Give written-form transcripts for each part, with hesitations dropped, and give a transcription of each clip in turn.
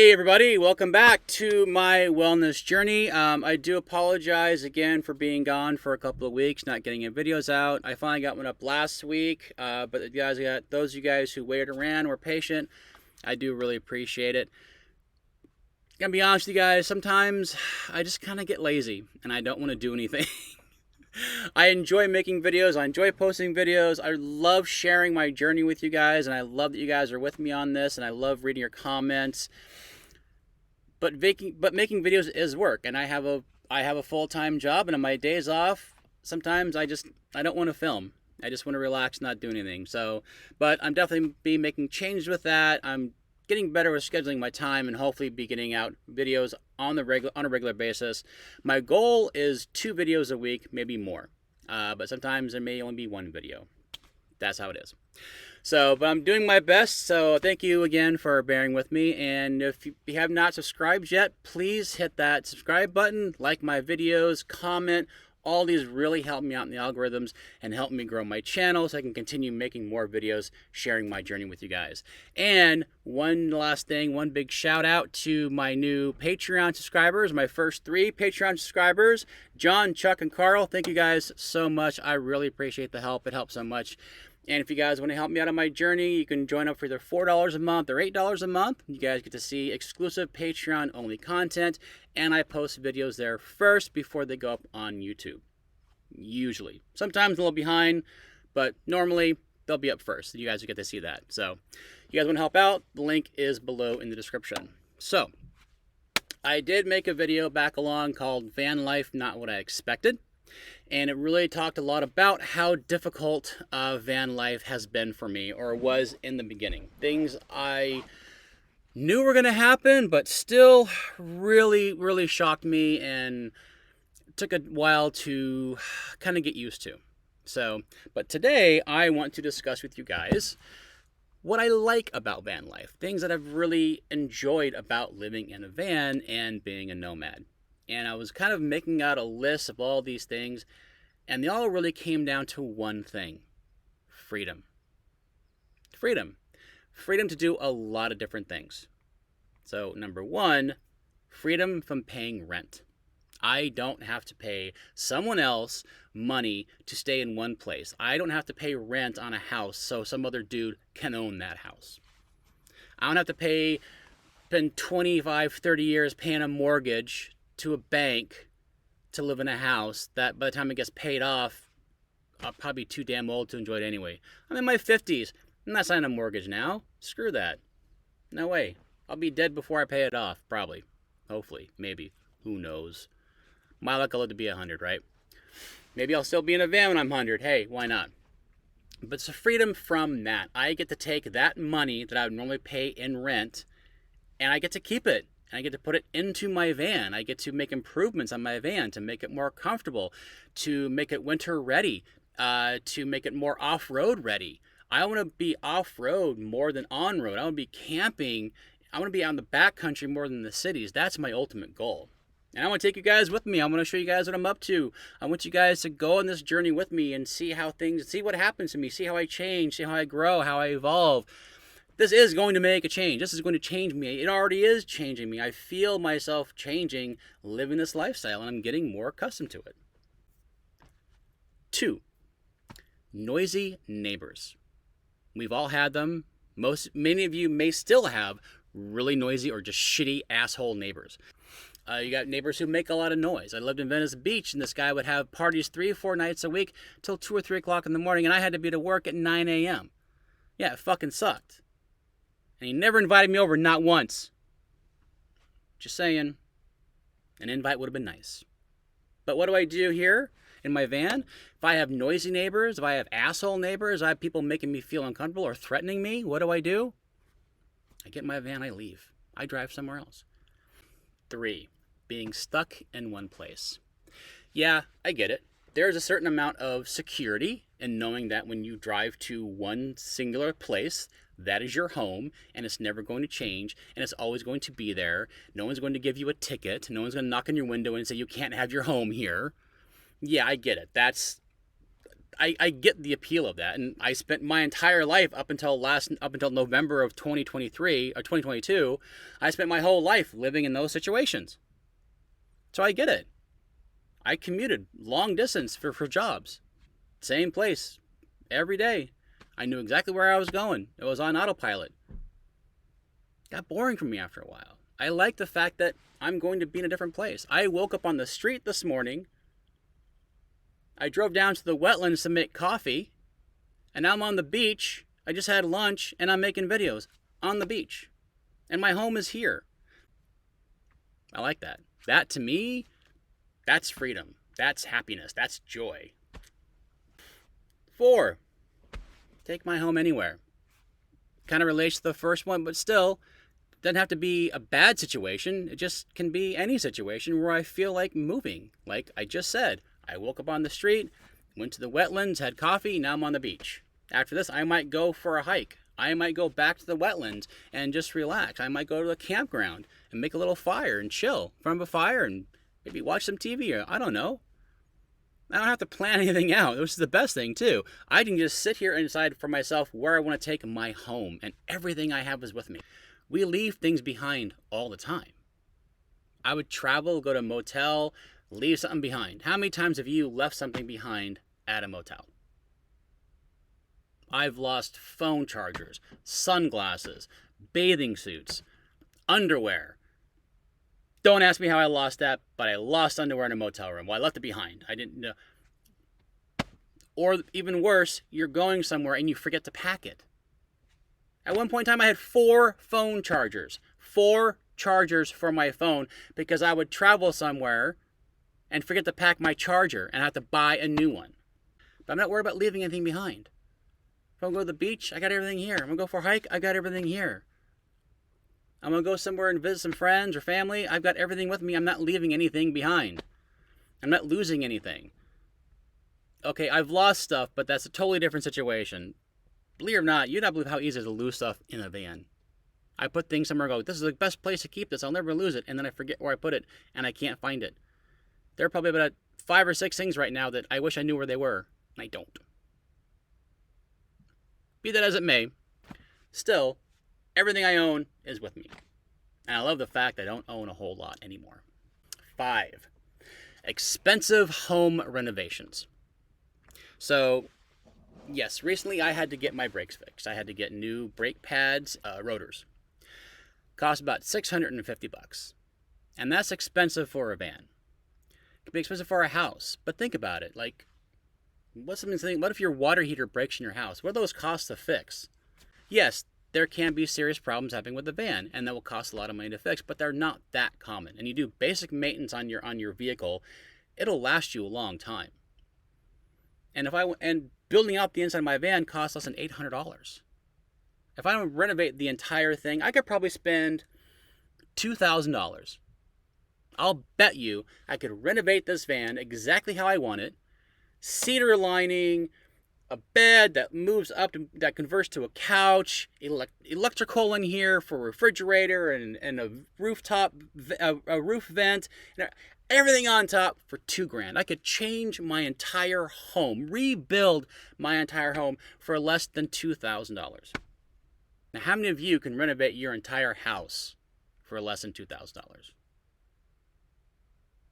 Hey everybody, welcome back to my wellness journey. I do apologize again for being gone for a couple of weeks, not getting any videos out. I finally got one up last week, but those of you guys who waited around, were patient, I do really appreciate it. Gonna be honest with you guys, sometimes I just kind of get lazy and I don't want to do anything. I enjoy making videos. I enjoy posting videos. I love sharing my journey with you guys, and I love that you guys are with me on this, and I love reading your comments. But making videos is work, and I have a full-time job, and on my days off, sometimes I don't want to film. I just want to relax, not do anything. So, but I'm definitely be making changes with that. I'm getting better with scheduling my time and hopefully be getting out videos on a regular basis. My goal is 2 videos a week, maybe more. But sometimes there may only be 1 video. That's how it is. So, but I'm doing my best. So thank you again for bearing with me. And if you have not subscribed yet, please hit that subscribe button, like my videos, comment. All these really help me out in the algorithms and help me grow my channel so I can continue making more videos sharing my journey with you guys. And one last thing, one big shout out to my new Patreon subscribers, my first 3 Patreon subscribers, John, Chuck, and Carl. Thank you guys so much. I really appreciate the help. It helps so much. And if you guys want to help me out on my journey, you can join up for either $4 a month or $8 a month. You guys get to see exclusive Patreon-only content, and I post videos there first before they go up on YouTube. Usually. Sometimes a little behind, but normally they'll be up first. You guys will get to see that. So, you guys want to help out? The link is below in the description. So, I did make a video back along called Van Life Not What I Expected. And it really talked a lot about how difficult van life has been for me, or was in the beginning. Things I knew were going to happen, but still really, really shocked me and took a while to kind of get used to. So, but today I want to discuss with you guys what I like about van life. Things that I've really enjoyed about living in a van and being a nomad. And I was kind of making out a list of all these things, and they all really came down to one thing: freedom. Freedom. Freedom to do a lot of different things. So, number 1, freedom from paying rent. I don't have to pay someone else money to stay in one place. I don't have to pay rent on a house so some other dude can own that house. I don't have to spend 25, 30 years paying a mortgage to a bank to live in a house that by the time it gets paid off, I'll probably be too damn old to enjoy it anyway. I'm in my 50s. I'm not signing a mortgage now. Screw that. No way. I'll be dead before I pay it off, probably. Hopefully. Maybe. Who knows? My luck, I'll live to be 100, right? Maybe I'll still be in a van when I'm 100. Hey, why not? But it's a freedom from that. I get to take that money that I would normally pay in rent, and I get to keep it. I get to put it into my van. I get to make improvements on my van to make it more comfortable, to make it winter ready, to make it more off-road ready. I want to be off-road more than on-road. I want to be camping. I want to be out in the backcountry more than the cities. That's my ultimate goal. And I want to take you guys with me. I want to show you guys what I'm up to. I want you guys to go on this journey with me and see what happens to me, see how I change, see how I grow, how I evolve. This is going to make a change. This is going to change me. It already is changing me. I feel myself changing, living this lifestyle, and I'm getting more accustomed to it. 2, noisy neighbors. We've all had them. Many of you may still have really noisy or just shitty asshole neighbors. You got neighbors who make a lot of noise. I lived in Venice Beach, and this guy would have parties 3 or 4 nights a week till 2 or 3 o'clock in the morning, and I had to be to work at 9 a.m. Yeah, it fucking sucked. And he never invited me over, not once. Just saying, an invite would have been nice. But what do I do here in my van? If I have noisy neighbors, if I have asshole neighbors, I have people making me feel uncomfortable or threatening me, what do? I get in my van, I leave. I drive somewhere else. 3, being stuck in one place. Yeah, I get it. There's a certain amount of security in knowing that when you drive to one singular place, that is your home, and it's never going to change, and it's always going to be there. No one's going to give you a ticket. No one's going to knock on your window and say you can't have your home here. Yeah, I get it. That's I get the appeal of that, and I spent my entire life up until November of 2023 or 2022. I spent my whole life living in those situations, so I get it. I commuted long distance for jobs, same place, every day. I knew exactly where I was going. It was on autopilot. Got boring for me after a while. I like the fact that I'm going to be in a different place. I woke up on the street this morning. I drove down to the wetlands to make coffee, and now I'm on the beach. I just had lunch, and I'm making videos on the beach. And my home is here. I like that. That, to me, that's freedom. That's happiness. That's joy. 4, take my home anywhere. Kind of relates to the first one, but still, doesn't have to be a bad situation. It just can be any situation where I feel like moving. Like I just said, I woke up on the street, went to the wetlands, had coffee, now I'm on the beach. After this, I might go for a hike. I might go back to the wetlands and just relax. I might go to a campground and make a little fire and chill in front of a fire and maybe watch some TV, or I don't know. I don't have to plan anything out, which is the best thing too. I can just sit here and decide for myself where I want to take my home, and everything I have is with me. We leave things behind all the time. I would travel, go to a motel, leave something behind. How many times have you left something behind at a motel? I've lost phone chargers, sunglasses, bathing suits, underwear. Don't ask me how I lost that, but I lost underwear in a motel room. Well, I left it behind. I didn't know. Or even worse, you're going somewhere and you forget to pack it. At one point in time, I had 4 phone chargers. 4 chargers for my phone because I would travel somewhere and forget to pack my charger and have to buy a new one. But I'm not worried about leaving anything behind. If I'm going to go to the beach, I got everything here. I'm going to go for a hike, I got everything here. I'm going to go somewhere and visit some friends or family, I've got everything with me. I'm not leaving anything behind. I'm not losing anything. Okay, I've lost stuff, but that's a totally different situation. Believe it or not, you'd not believe how easy it is to lose stuff in a van. I put things somewhere and go, this is the best place to keep this, I'll never lose it, and then I forget where I put it, and I can't find it. There are probably about 5 or 6 things right now that I wish I knew where they were, and I don't. Be that as it may, still, everything I own is with me. And I love the fact I don't own a whole lot anymore. 5, expensive home renovations. So, yes, recently I had to get my brakes fixed. I had to get new brake pads, rotors. Cost about $650. And that's expensive for a van. It can be expensive for a house. But think about it. Like, what if your water heater breaks in your house? What are those costs to fix? Yes, there can be serious problems happening with the van, and that will cost a lot of money to fix, but they're not that common. And you do basic maintenance on your vehicle, it'll last you a long time. And building out the inside of my van costs less than $800. If I don't renovate the entire thing, I could probably spend $2,000. I'll bet you I could renovate this van exactly how I want it. Cedar lining, a bed that moves up, that converts to a couch, electrical in here for a refrigerator and a rooftop, a roof vent, everything on top for $2,000. I could change my entire home, rebuild my entire home for less than $2,000. Now, how many of you can renovate your entire house for less than $2,000?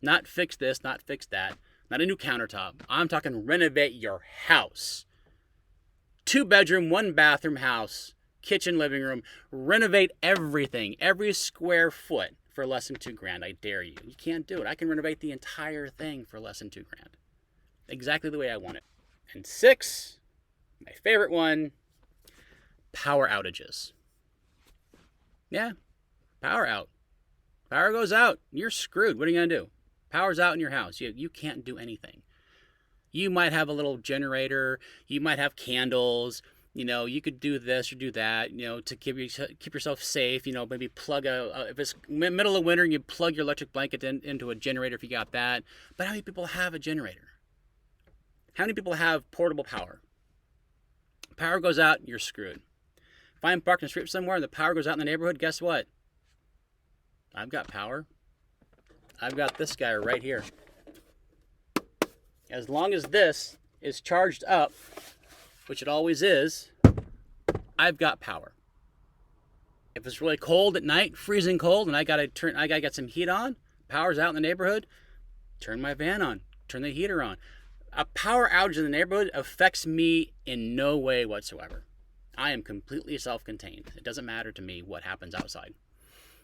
Not fix this, not fix that, not a new countertop. I'm talking renovate your house. 2-bedroom, 1-bathroom house, kitchen, living room. Renovate everything, every square foot for less than $2,000. I dare you. You can't do it. I can renovate the entire thing for less than $2,000. Exactly the way I want it. And 6, my favorite one, power outages. Yeah, power out. Power goes out, you're screwed. What are you going to do? Power's out in your house. You can't do anything. You might have a little generator. You might have candles. You could do this or do that, to keep yourself safe. Maybe plug if it's middle of winter, you plug your electric blanket into a generator if you got that. But how many people have a generator? How many people have portable power? Power goes out, you're screwed. If I'm parked in the street somewhere and the power goes out in the neighborhood, guess what? I've got power. I've got this guy right here. As long as this is charged up, which it always is, I've got power. If it's really cold at night, freezing cold, and I gotta get some heat on, power's out in the neighborhood, turn my van on, turn the heater on. A power outage in the neighborhood affects me in no way whatsoever. I am completely self-contained. It doesn't matter to me what happens outside.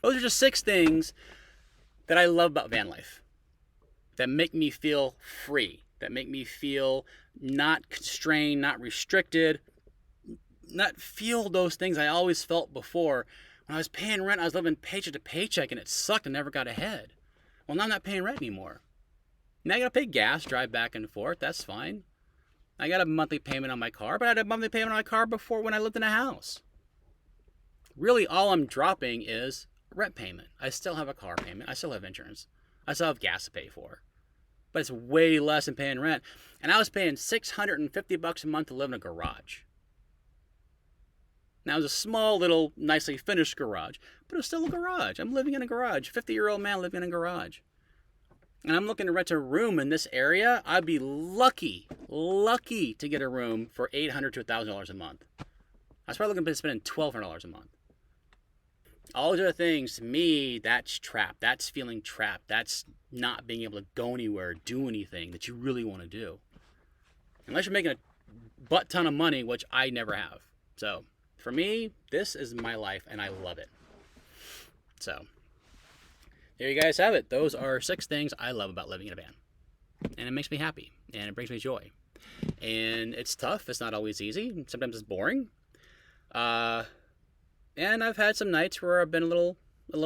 Those are just 6 things that I love about van life, that make me feel free, that make me feel not constrained, not restricted, not feel those things I always felt before. When I was paying rent, I was living paycheck to paycheck, and it sucked and never got ahead. Well, now I'm not paying rent anymore. Now I gotta pay gas, drive back and forth. That's fine. I got a monthly payment on my car, but I had a monthly payment on my car before when I lived in a house. Really, all I'm dropping is rent payment. I still have a car payment. I still have insurance. I still have gas to pay for. But it's way less than paying rent. And I was paying $650 a month to live in a garage. Now, it was a small, little, nicely finished garage, but it was still a garage. I'm living in a garage. 50-year-old man living in a garage. And I'm looking to rent a room in this area. I'd be lucky to get a room for $800 to $1,000 a month. I was probably looking at spending $1,200 a month. All those other things, to me, that's trapped. That's feeling trapped. That's not being able to go anywhere, do anything that you really want to do. Unless you're making a butt ton of money, which I never have. So, for me, this is my life, and I love it. So, there you guys have it. Those are 6 things I love about living in a van. And it makes me happy, and it brings me joy. And it's tough. It's not always easy. Sometimes it's boring. And I've had some nights where I've been a little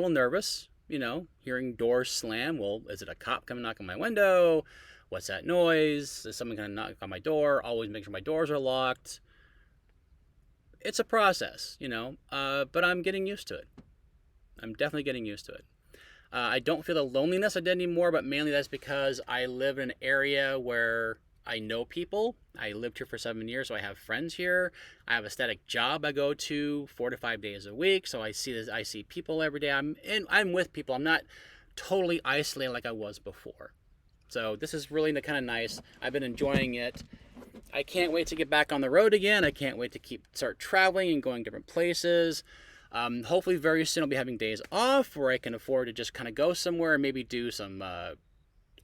nervous, hearing doors slam. Well, is it a cop coming knock on my window? What's that noise? Is someone going to knock on my door? Always make sure my doors are locked. It's a process, but I'm getting used to it. I'm definitely getting used to it. I don't feel the loneliness I did anymore, but mainly that's because I live in an area where I know people. I lived here for 7 years, so I have friends here. I have a static job I go to 4 to 5 days a week, so I see people every day. I'm with people. I'm not totally isolated like I was before. So this is really kind of nice. I've been enjoying it. I can't wait to get back on the road again. I can't wait to start traveling and going different places. Hopefully very soon I'll be having days off where I can afford to just kind of go somewhere and maybe do some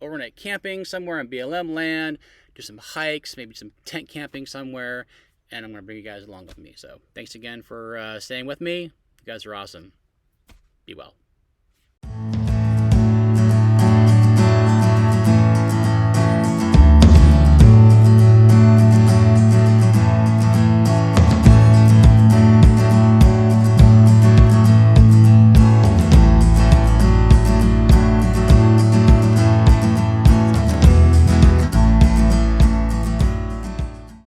overnight camping somewhere in BLM land, do some hikes, maybe some tent camping somewhere, and I'm going to bring you guys along with me. So thanks again for staying with me. You guys are awesome. Be well.